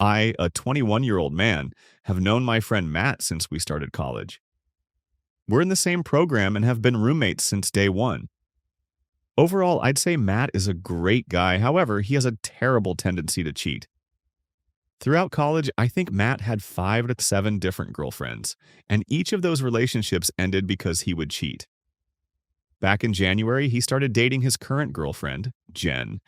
I, a 21-year-old man, have known my friend Matt since we started college. We're in the same program and have been roommates since day one. Overall, I'd say Matt is a great guy. However, he has a terrible tendency to cheat. Throughout college, I think Matt had 5 to 7 different girlfriends, and each of those relationships ended because he would cheat. Back in January, he started dating his current girlfriend, Jen,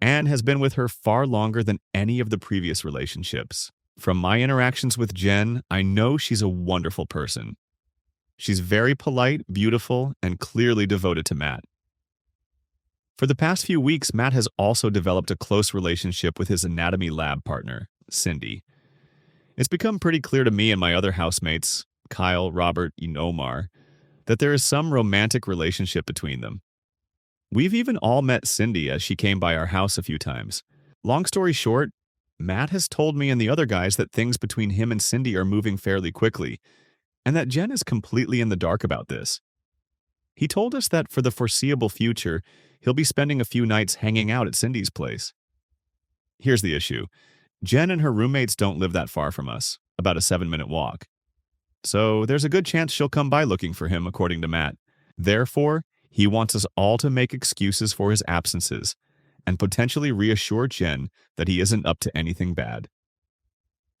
and has been with her far longer than any of the previous relationships. From my interactions with Jen, I know she's a wonderful person. She's very polite, beautiful, and clearly devoted to Matt. For the past few weeks, Matt has also developed a close relationship with his anatomy lab partner, Cindy. It's become pretty clear to me and my other housemates, Kyle, Robert, and Omar, that there is some romantic relationship between them. We've even all met Cindy as she came by our house a few times. Long story short, Matt has told me and the other guys that things between him and Cindy are moving fairly quickly, and that Jen is completely in the dark about this. He told us that for the foreseeable future, he'll be spending a few nights hanging out at Cindy's place. Here's the issue. Jen and her roommates don't live that far from us, about a 7-minute walk. So there's a good chance she'll come by looking for him, according to Matt. Therefore, he wants us all to make excuses for his absences and potentially reassure Jen that he isn't up to anything bad.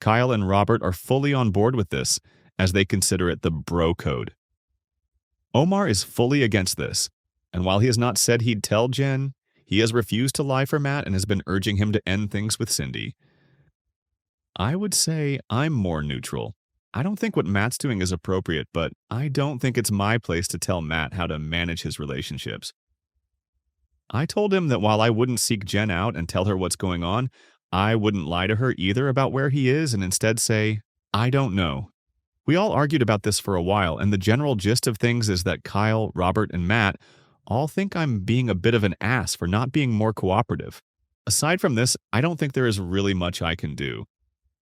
Kyle and Robert are fully on board with this, as they consider it the bro code. Omar is fully against this, and while he has not said he'd tell Jen, he has refused to lie for Matt and has been urging him to end things with Cindy. I would say I'm more neutral. I don't think what Matt's doing is appropriate, but I don't think it's my place to tell Matt how to manage his relationships. I told him that while I wouldn't seek Jen out and tell her what's going on, I wouldn't lie to her either about where he is and instead say, I don't know. We all argued about this for a while, and the general gist of things is that Kyle, Robert, and Matt all think I'm being a bit of an ass for not being more cooperative. Aside from this, I don't think there is really much I can do.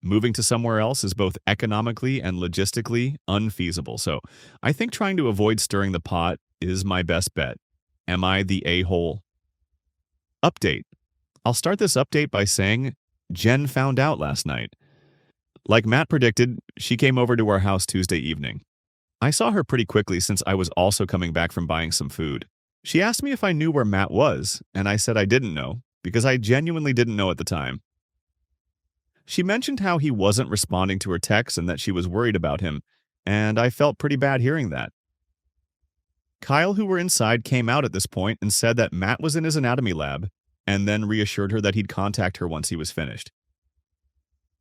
Moving to somewhere else is both economically and logistically unfeasible, so I think trying to avoid stirring the pot is my best bet. Am I the a-hole? Update. I'll start this update by saying Jen found out last night. Like Matt predicted, she came over to our house Tuesday evening. I saw her pretty quickly since I was also coming back from buying some food. She asked me if I knew where Matt was, and I said I didn't know, because I genuinely didn't know at the time. She mentioned how he wasn't responding to her texts and that she was worried about him, and I felt pretty bad hearing that. Kyle, who were inside, came out at this point and said that Matt was in his anatomy lab, and then reassured her that he'd contact her once he was finished.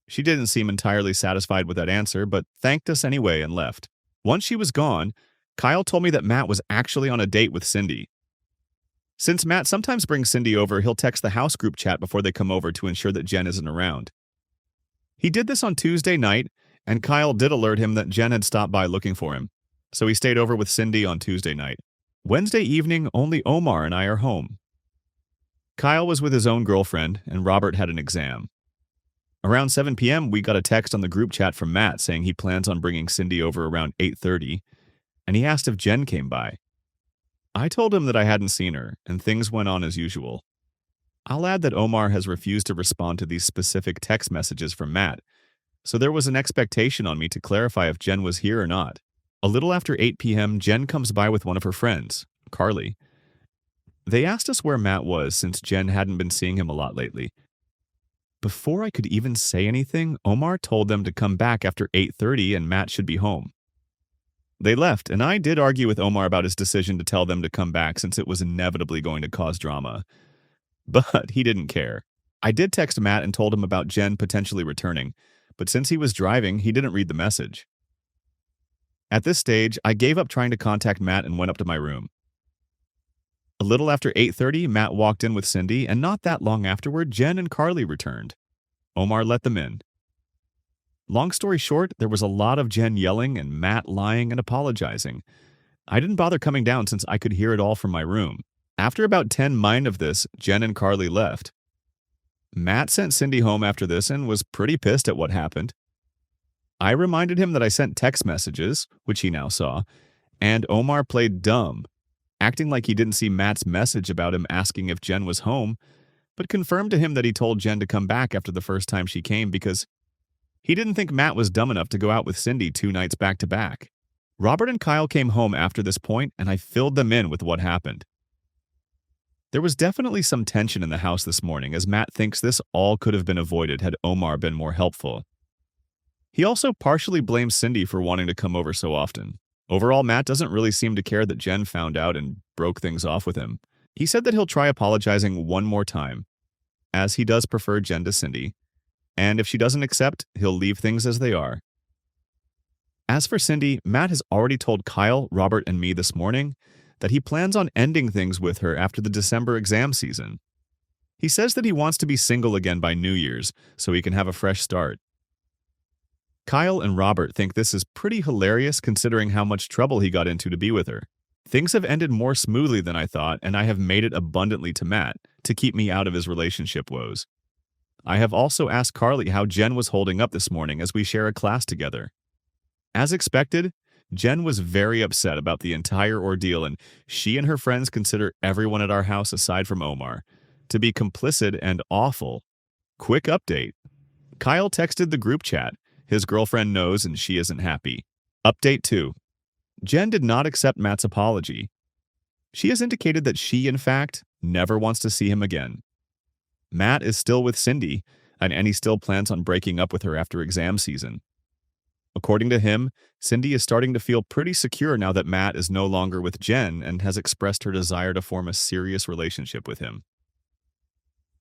She didn't seem entirely satisfied with that answer, but thanked us anyway and left. Once she was gone, Kyle told me that Matt was actually on a date with Cindy. Since Matt sometimes brings Cindy over, he'll text the house group chat before they come over to ensure that Jen isn't around. He did this on Tuesday night, and Kyle did alert him that Jen had stopped by looking for him, so he stayed over with Cindy on Tuesday night. Wednesday evening, only Omar and I are home. Kyle was with his own girlfriend, and Robert had an exam. Around 7 p.m., we got a text on the group chat from Matt saying he plans on bringing Cindy over around 8:30, and he asked if Jen came by. I told him that I hadn't seen her, and things went on as usual. I'll add that Omar has refused to respond to these specific text messages from Matt, so there was an expectation on me to clarify if Jen was here or not. A little after 8 p.m., Jen comes by with one of her friends, Carly. They asked us where Matt was since Jen hadn't been seeing him a lot lately. Before I could even say anything, Omar told them to come back after 8:30 and Matt should be home. They left, and I did argue with Omar about his decision to tell them to come back since it was inevitably going to cause drama. But he didn't care. I did text Matt and told him about Jen potentially returning, but since he was driving, he didn't read the message. At this stage, I gave up trying to contact Matt and went up to my room. A little after 8:30, Matt walked in with Cindy, and not that long afterward, Jen and Carly returned. Omar let them in. Long story short, there was a lot of Jen yelling and Matt lying and apologizing. I didn't bother coming down since I could hear it all from my room. After about 10 minutes of this, Jen and Carly left. Matt sent Cindy home after this and was pretty pissed at what happened. I reminded him that I sent text messages, which he now saw, and Omar played dumb, acting like he didn't see Matt's message about him asking if Jen was home, but confirmed to him that he told Jen to come back after the first time she came because he didn't think Matt was dumb enough to go out with Cindy 2 nights back to back. Robert and Kyle came home after this point, and I filled them in with what happened. There was definitely some tension in the house this morning, as Matt thinks this all could have been avoided had Omar been more helpful. He also partially blames Cindy for wanting to come over so often. Overall, Matt doesn't really seem to care that Jen found out and broke things off with him. He said that he'll try apologizing one more time, as he does prefer Jen to Cindy, and if she doesn't accept, he'll leave things as they are. As for Cindy, Matt has already told Kyle, Robert, and me this morning that he plans on ending things with her after the December exam season. He says that he wants to be single again by New Year's so he can have a fresh start. Kyle and Robert think this is pretty hilarious considering how much trouble he got into to be with her. Things have ended more smoothly than I thought, and I have made it abundantly to Matt to keep me out of his relationship woes. I have also asked Carly how Jen was holding up this morning as we share a class together. As expected, Jen was very upset about the entire ordeal, and she and her friends consider everyone at our house aside from Omar to be complicit and awful. Quick update. Kyle texted the group chat. His girlfriend knows and she isn't happy. Update 2. Jen did not accept Matt's apology. She has indicated that she, in fact, never wants to see him again. Matt is still with Cindy, and he still plans on breaking up with her after exam season. According to him, Cindy is starting to feel pretty secure now that Matt is no longer with Jen and has expressed her desire to form a serious relationship with him.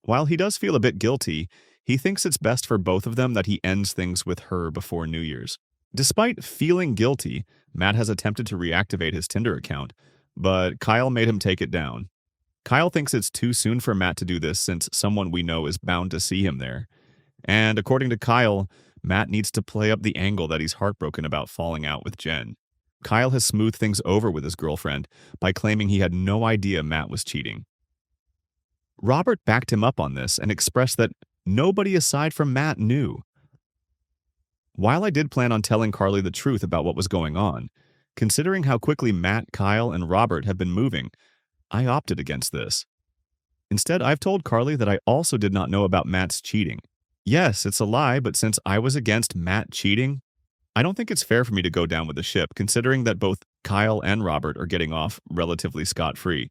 While he does feel a bit guilty, he thinks it's best for both of them that he ends things with her before New Year's. Despite feeling guilty, Matt has attempted to reactivate his Tinder account, but Kyle made him take it down. Kyle thinks it's too soon for Matt to do this since someone we know is bound to see him there. And according to Kyle, Matt needs to play up the angle that he's heartbroken about falling out with Jen. Kyle has smoothed things over with his girlfriend by claiming he had no idea Matt was cheating. Robert backed him up on this and expressed that nobody aside from Matt knew. While I did plan on telling Carly the truth about what was going on, considering how quickly Matt, Kyle, and Robert have been moving, I opted against this. Instead, I've told Carly that I also did not know about Matt's cheating. Yes, it's a lie, but since I was against Matt cheating, I don't think it's fair for me to go down with the ship, considering that both Kyle and Robert are getting off relatively scot-free.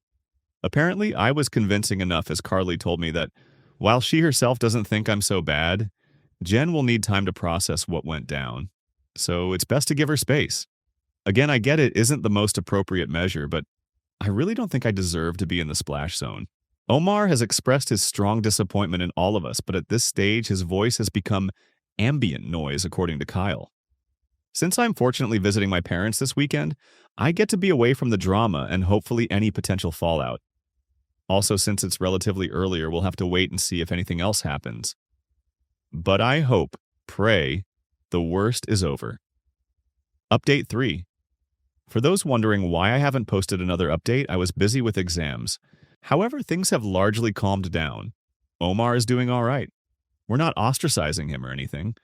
Apparently, I was convincing enough as Carly told me that while she herself doesn't think I'm so bad, Jen will need time to process what went down. So it's best to give her space. Again, I get it isn't the most appropriate measure, but I really don't think I deserve to be in the splash zone. Omar has expressed his strong disappointment in all of us, but at this stage, his voice has become ambient noise, according to Kyle. Since I'm fortunately visiting my parents this weekend, I get to be away from the drama and hopefully any potential fallout. Also, since it's relatively earlier, we'll have to wait and see if anything else happens. But I hope, pray, the worst is over. Update 3. For those wondering why I haven't posted another update, I was busy with exams. However, things have largely calmed down. Omar is doing all right. We're not ostracizing him or anything.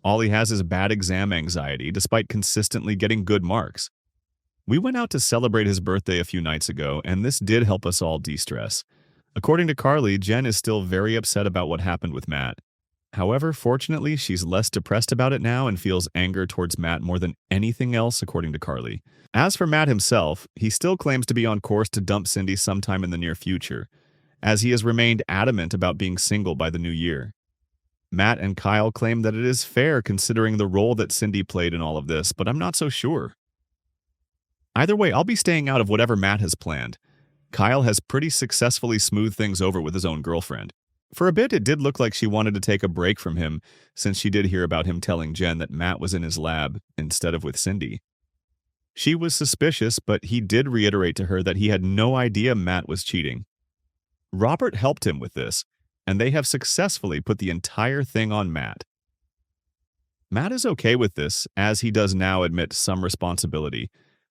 All he has is bad exam anxiety, despite consistently getting good marks. We went out to celebrate his birthday a few nights ago, and this did help us all de-stress. According to Carly, Jen is still very upset about what happened with Matt. However, fortunately, she's less depressed about it now and feels anger towards Matt more than anything else, according to Carly. As for Matt himself, he still claims to be on course to dump Cindy sometime in the near future, as he has remained adamant about being single by the new year. Matt and Kyle claim that it is fair considering the role that Cindy played in all of this, but I'm not so sure. Either way, I'll be staying out of whatever Matt has planned. Kyle has pretty successfully smoothed things over with his own girlfriend. For a bit, it did look like she wanted to take a break from him since she did hear about him telling Jen that Matt was in his lab instead of with Cindy. She was suspicious, but he did reiterate to her that he had no idea Matt was cheating. Robert helped him with this, and they have successfully put the entire thing on Matt. Matt is okay with this, as he does now admit some responsibility,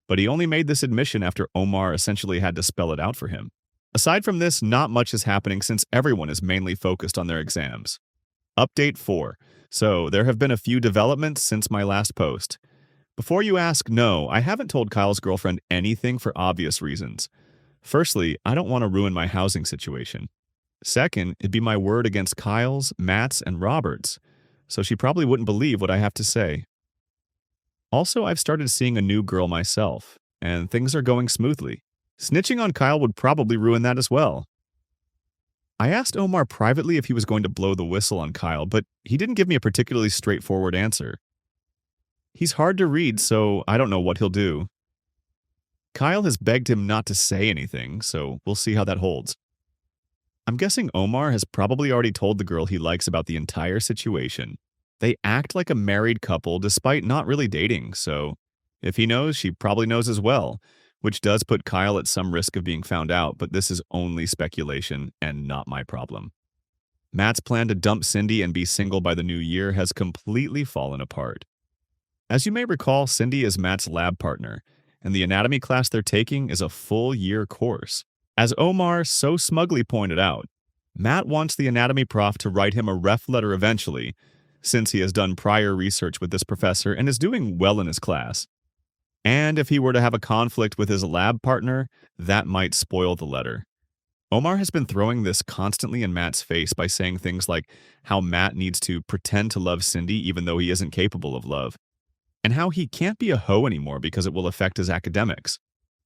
but he only made this admission after Omar essentially had to spell it out for him. Aside from this, not much is happening since everyone is mainly focused on their exams. Update 4. So, there have been a few developments since my last post. Before you ask, no, I haven't told Kyle's girlfriend anything for obvious reasons. Firstly, I don't want to ruin my housing situation. Second, it'd be my word against Kyle's, Matt's, and Robert's, so she probably wouldn't believe what I have to say. Also, I've started seeing a new girl myself, and things are going smoothly. Snitching on Kyle would probably ruin that as well. I asked Omar privately if he was going to blow the whistle on Kyle, but he didn't give me a particularly straightforward answer. He's hard to read, so I don't know what he'll do. Kyle has begged him not to say anything, so we'll see how that holds. I'm guessing Omar has probably already told the girl he likes about the entire situation. They act like a married couple despite not really dating, so if he knows, she probably knows as well, which does put Kyle at some risk of being found out, but this is only speculation and not my problem. Matt's plan to dump Cindy and be single by the new year has completely fallen apart. As you may recall, Cindy is Matt's lab partner, and the anatomy class they're taking is a full year course. As Omar so smugly pointed out, Matt wants the anatomy prof to write him a ref letter eventually, since he has done prior research with this professor and is doing well in his class. And if he were to have a conflict with his lab partner, that might spoil the letter. Omar has been throwing this constantly in Matt's face by saying things like how Matt needs to pretend to love Cindy even though he isn't capable of love, and how he can't be a hoe anymore because it will affect his academics.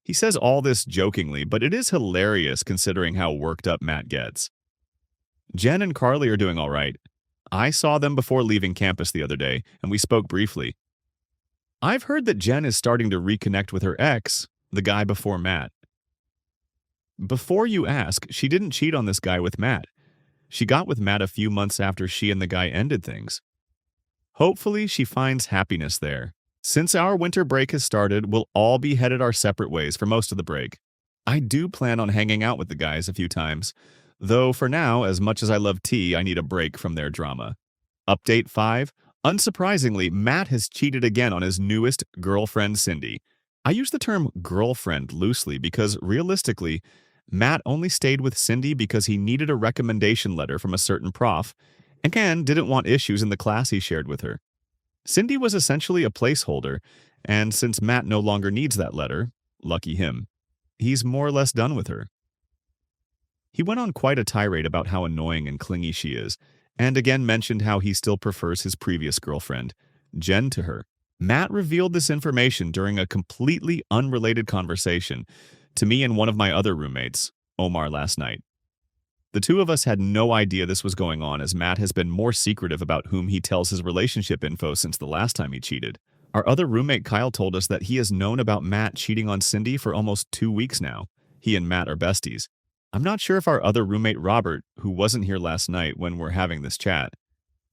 He says all this jokingly, but it is hilarious considering how worked up Matt gets. Jen and Carly are doing all right. I saw them before leaving campus the other day, and we spoke briefly. I've heard that Jen is starting to reconnect with her ex, the guy before Matt. Before you ask, she didn't cheat on this guy with Matt. She got with Matt a few months after she and the guy ended things. Hopefully, she finds happiness there. Since our winter break has started, we'll all be headed our separate ways for most of the break. I do plan on hanging out with the guys a few times, though for now, as much as I love tea, I need a break from their drama. Update 5. Unsurprisingly, Matt has cheated again on his newest girlfriend, Cindy. I use the term girlfriend loosely because, realistically, Matt only stayed with Cindy because he needed a recommendation letter from a certain prof, and Ken didn't want issues in the class he shared with her. Cindy was essentially a placeholder, and since Matt no longer needs that letter, lucky him, he's more or less done with her. He went on quite a tirade about how annoying and clingy she is, and again mentioned how he still prefers his previous girlfriend, Jen, to her. Matt revealed this information during a completely unrelated conversation to me and one of my other roommates, Omar, last night. The two of us had no idea this was going on, as Matt has been more secretive about whom he tells his relationship info since the last time he cheated. Our other roommate Kyle told us that he has known about Matt cheating on Cindy for almost 2 weeks now. He and Matt are besties. I'm not sure if our other roommate Robert, who wasn't here last night when we're having this chat,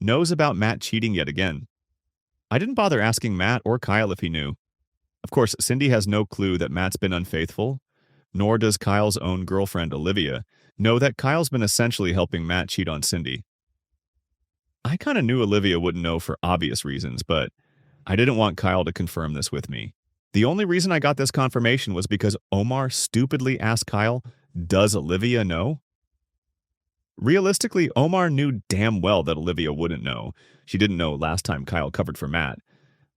knows about Matt cheating yet again. I didn't bother asking Matt or Kyle if he knew. Of course, Cindy has no clue that Matt's been unfaithful, nor does Kyle's own girlfriend, Olivia, know that Kyle's been essentially helping Matt cheat on Cindy. I kind of knew Olivia wouldn't know for obvious reasons, but I didn't want Kyle to confirm this with me. The only reason I got this confirmation was because Omar stupidly asked Kyle, "Does Olivia know?" Realistically, Omar knew damn well that Olivia wouldn't know. She didn't know last time Kyle covered for Matt.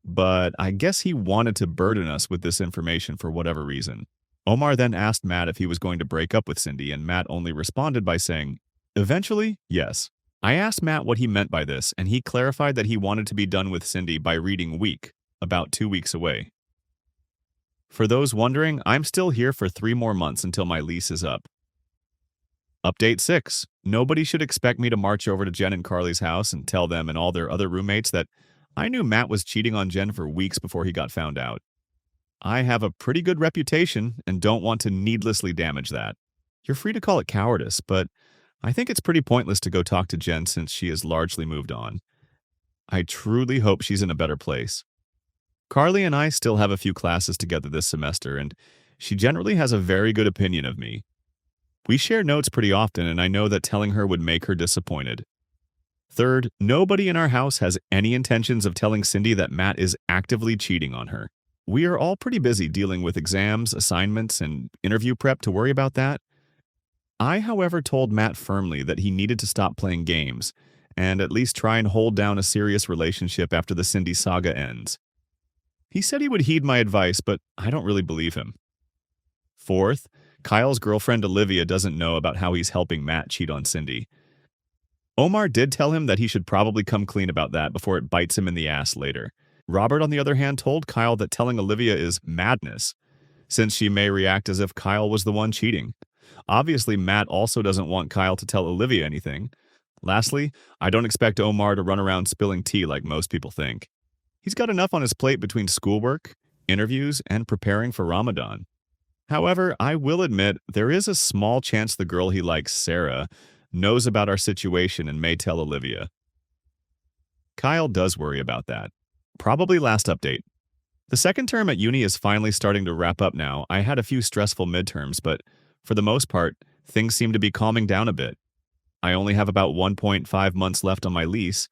But I guess he wanted to burden us with this information for whatever reason. Omar then asked Matt if he was going to break up with Cindy, and Matt only responded by saying, "Eventually, yes." I asked Matt what he meant by this, and he clarified that he wanted to be done with Cindy by reading week, about 2 weeks away. For those wondering, I'm still here for 3 more months until my lease is up. Update 6. Nobody should expect me to march over to Jen and Carly's house and tell them and all their other roommates that I knew Matt was cheating on Jen for weeks before he got found out. I have a pretty good reputation and don't want to needlessly damage that. You're free to call it cowardice, but I think it's pretty pointless to go talk to Jen since she has largely moved on. I truly hope she's in a better place. Carly and I still have a few classes together this semester, and she generally has a very good opinion of me. We share notes pretty often, and I know that telling her would make her disappointed. Third, nobody in our house has any intentions of telling Cindy that Matt is actively cheating on her. We are all pretty busy dealing with exams, assignments, and interview prep to worry about that. I, however, told Matt firmly that he needed to stop playing games and at least try and hold down a serious relationship after the Cindy saga ends. He said he would heed my advice, but I don't really believe him. Fourth, Kyle's girlfriend Olivia doesn't know about how he's helping Matt cheat on Cindy. Omar did tell him that he should probably come clean about that before it bites him in the ass later. Robert, on the other hand, told Kyle that telling Olivia is madness, since she may react as if Kyle was the one cheating. Obviously, Matt also doesn't want Kyle to tell Olivia anything. Lastly, I don't expect Omar to run around spilling tea like most people think. He's got enough on his plate between schoolwork, interviews, and preparing for Ramadan. However, I will admit there is a small chance the girl he likes, Sarah, knows about our situation and may tell Olivia. Kyle does worry about that. Probably last update. The second term at uni is finally starting to wrap up now. I had a few stressful midterms, but for the most part, things seem to be calming down a bit. I only have about 1.5 months left on my lease,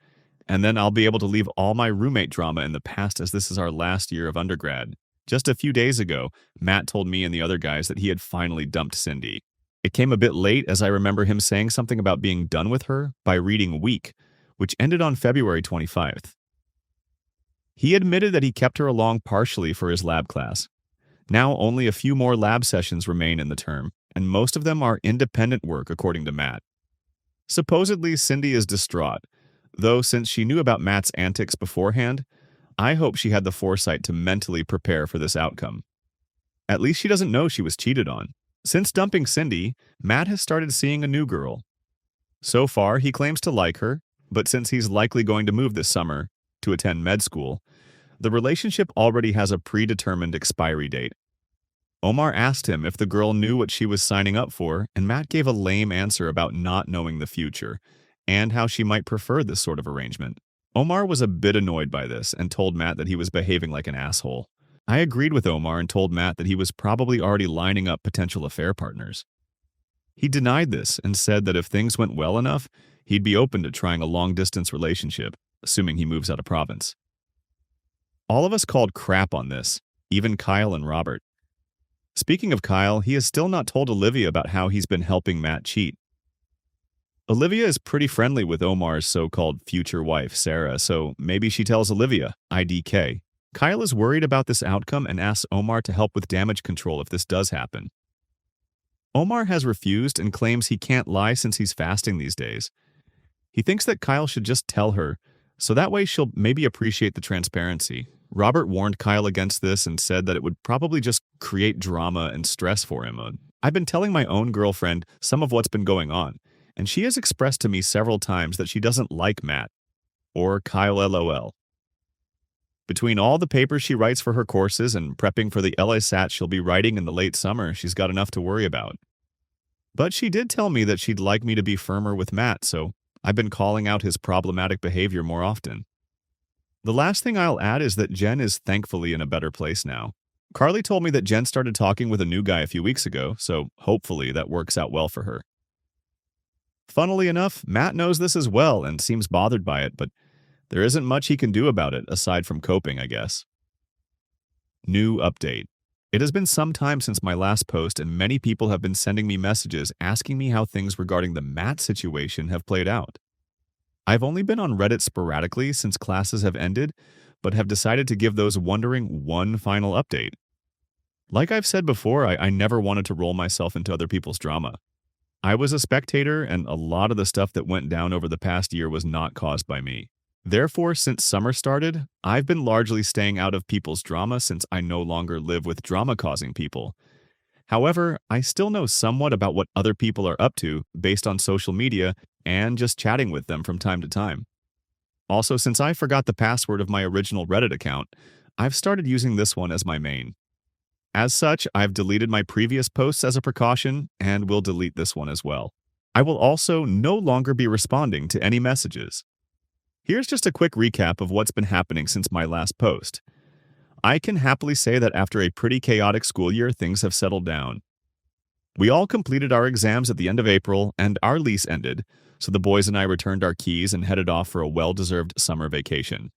and then I'll be able to leave all my roommate drama in the past as this is our last year of undergrad. Just a few days ago, Matt told me and the other guys that he had finally dumped Cindy. It came a bit late as I remember him saying something about being done with her by reading Week, which ended on February 25th. He admitted that he kept her along partially for his lab class. Now only a few more lab sessions remain in the term, and most of them are independent work according to Matt. Supposedly, Cindy is distraught, though since she knew about Matt's antics beforehand, I hope she had the foresight to mentally prepare for this outcome. At least she doesn't know she was cheated on. Since dumping Cindy, Matt has started seeing a new girl. So far, he claims to like her, but since he's likely going to move this summer to attend med school, the relationship already has a predetermined expiry date. Omar asked him if the girl knew what she was signing up for, and Matt gave a lame answer about not knowing the future and how she might prefer this sort of arrangement. Omar was a bit annoyed by this and told Matt that he was behaving like an asshole. I agreed with Omar and told Matt that he was probably already lining up potential affair partners. He denied this and said that if things went well enough, he'd be open to trying a long-distance relationship, assuming he moves out of province. All of us called crap on this, even Kyle and Robert. Speaking of Kyle, he has still not told Olivia about how he's been helping Matt cheat. Olivia is pretty friendly with Omar's so-called future wife, Sarah, so maybe she tells Olivia, IDK. Kyle is worried about this outcome and asks Omar to help with damage control if this does happen. Omar has refused and claims he can't lie since he's fasting these days. He thinks that Kyle should just tell her, so that way she'll maybe appreciate the transparency. Robert warned Kyle against this and said that it would probably just create drama and stress for him. I've been telling my own girlfriend some of what's been going on, and she has expressed to me several times that she doesn't like Matt, or Kyle LOL. Between all the papers she writes for her courses and prepping for the LSAT she'll be writing in the late summer, she's got enough to worry about. But she did tell me that she'd like me to be firmer with Matt, so I've been calling out his problematic behavior more often. The last thing I'll add is that Jen is thankfully in a better place now. Carly told me that Jen started talking with a new guy a few weeks ago, so hopefully that works out well for her. Funnily enough, Matt knows this as well and seems bothered by it, but there isn't much he can do about it aside from coping, I guess. New update. It has been some time since my last post, and many people have been sending me messages asking me how things regarding the Matt situation have played out. I've only been on Reddit sporadically since classes have ended, but have decided to give those wondering one final update. Like I've said before, I never wanted to roll myself into other people's drama. I was a spectator, and a lot of the stuff that went down over the past year was not caused by me. Therefore, since summer started, I've been largely staying out of people's drama since I no longer live with drama-causing people. However, I still know somewhat about what other people are up to based on social media and just chatting with them from time to time. Also, since I forgot the password of my original Reddit account, I've started using this one as my main. As such, I've deleted my previous posts as a precaution and will delete this one as well. I will also no longer be responding to any messages. Here's just a quick recap of what's been happening since my last post. I can happily say that after a pretty chaotic school year, things have settled down. We all completed our exams at the end of April, and our lease ended, so the boys and I returned our keys and headed off for a well-deserved summer vacation.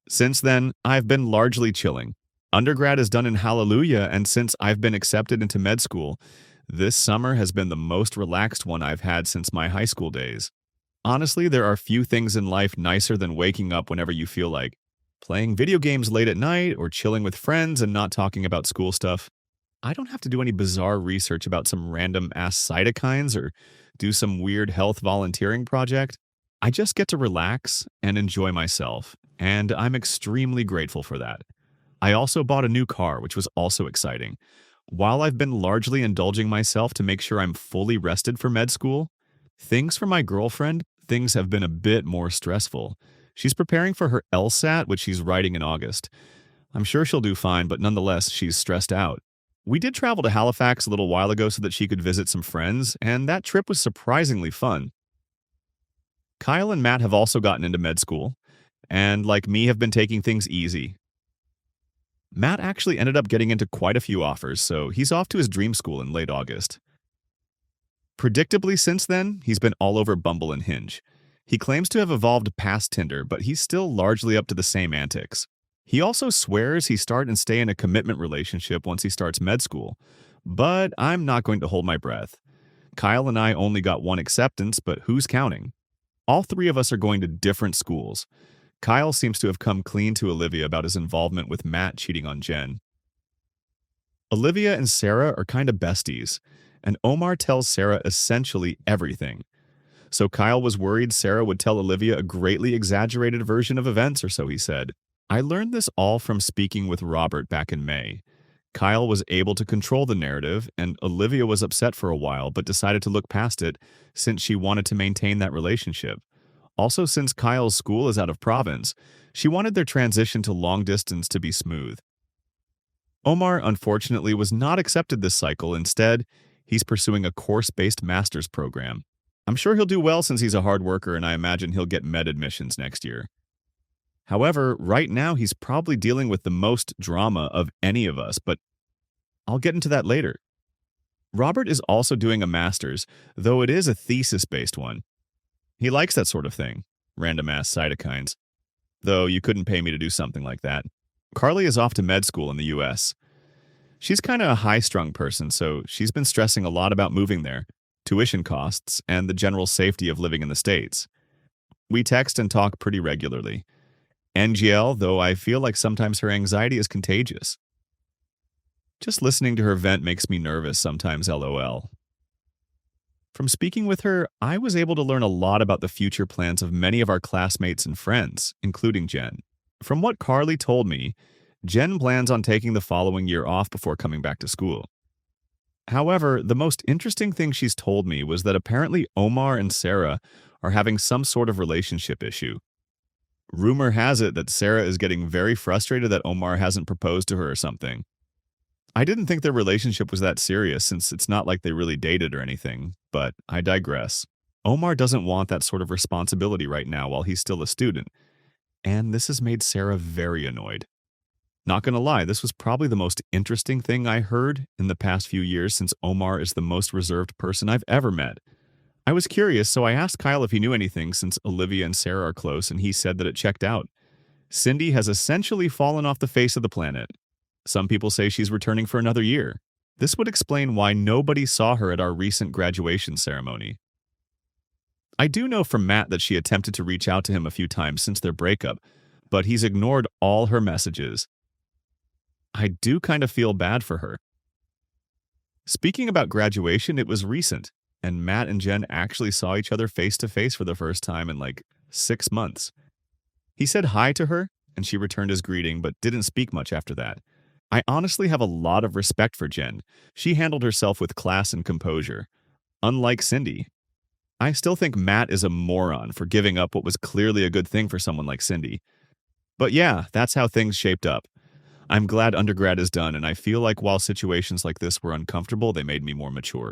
Since then, I've been largely chilling. Undergrad is done in Hallelujah, and since I've been accepted into med school, this summer has been the most relaxed one I've had since my high school days. Honestly, there are few things in life nicer than waking up whenever you feel like, playing video games late at night or chilling with friends and not talking about school stuff. I don't have to do any bizarre research about some random ass cytokines or do some weird health volunteering project. I just get to relax and enjoy myself, and I'm extremely grateful for that. I also bought a new car, which was also exciting. While I've been largely indulging myself to make sure I'm fully rested for med school, things for my girlfriend, things have been a bit more stressful. She's preparing for her LSAT, which she's writing in August. I'm sure she'll do fine, but nonetheless, she's stressed out. We did travel to Halifax a little while ago so that she could visit some friends, and that trip was surprisingly fun. Kyle and Matt have also gotten into med school, and like me, have been taking things easy. Matt actually ended up getting into quite a few offers, so he's off to his dream school in late August. Predictably, since then, he's been all over Bumble and Hinge. He claims to have evolved past Tinder, but he's still largely up to the same antics. He also swears he start and stay in a commitment relationship once he starts med school, but I'm not going to hold my breath. Kyle and I only got one acceptance, but who's counting? All three of us are going to different schools. Kyle seems to have come clean to Olivia about his involvement with Matt cheating on Jen. Olivia and Sarah are kind of besties, and Omar tells Sarah essentially everything. So Kyle was worried Sarah would tell Olivia a greatly exaggerated version of events, or so he said. I learned this all from speaking with Robert back in May. Kyle was able to control the narrative, and Olivia was upset for a while but decided to look past it since she wanted to maintain that relationship. Also, since Kyle's school is out of province, she wanted their transition to long distance to be smooth. Omar, unfortunately, was not accepted this cycle. Instead, he's pursuing a course-based master's program. I'm sure he'll do well since he's a hard worker, and I imagine he'll get med admissions next year. However, right now he's probably dealing with the most drama of any of us, but I'll get into that later. Robert is also doing a master's, though it is a thesis-based one. He likes that sort of thing, random-ass cytokines. Though you couldn't pay me to do something like that. Carly is off to med school in the US. She's kind of a high-strung person, so she's been stressing a lot about moving there, tuition costs, and the general safety of living in the States. We text and talk pretty regularly. NGL, though I feel like sometimes her anxiety is contagious. Just listening to her vent makes me nervous sometimes, lol. From speaking with her, I was able to learn a lot about the future plans of many of our classmates and friends, including Jen. From what Carly told me, Jen plans on taking the following year off before coming back to school. However, the most interesting thing she's told me was that apparently Omar and Sarah are having some sort of relationship issue. Rumor has it that Sarah is getting very frustrated that Omar hasn't proposed to her or something. I didn't think their relationship was that serious since it's not like they really dated or anything, but I digress. Omar doesn't want that sort of responsibility right now while he's still a student, and this has made Sarah very annoyed. Not gonna lie, this was probably the most interesting thing I heard in the past few years since Omar is the most reserved person I've ever met. I was curious, so I asked Kyle if he knew anything since Olivia and Sarah are close, and he said that it checked out. Cindy has essentially fallen off the face of the planet. Some people say she's returning for another year. This would explain why nobody saw her at our recent graduation ceremony. I do know from Matt that she attempted to reach out to him a few times since their breakup, but he's ignored all her messages. I do kind of feel bad for her. Speaking about graduation, it was recent, and Matt and Jen actually saw each other face to face for the first time in like 6 months. He said hi to her, and she returned his greeting, but didn't speak much after that. I honestly have a lot of respect for Jen. She handled herself with class and composure. Unlike Cindy. I still think Matt is a moron for giving up what was clearly a good thing for someone like Cindy. But yeah, that's how things shaped up. I'm glad undergrad is done, and I feel like while situations like this were uncomfortable, they made me more mature.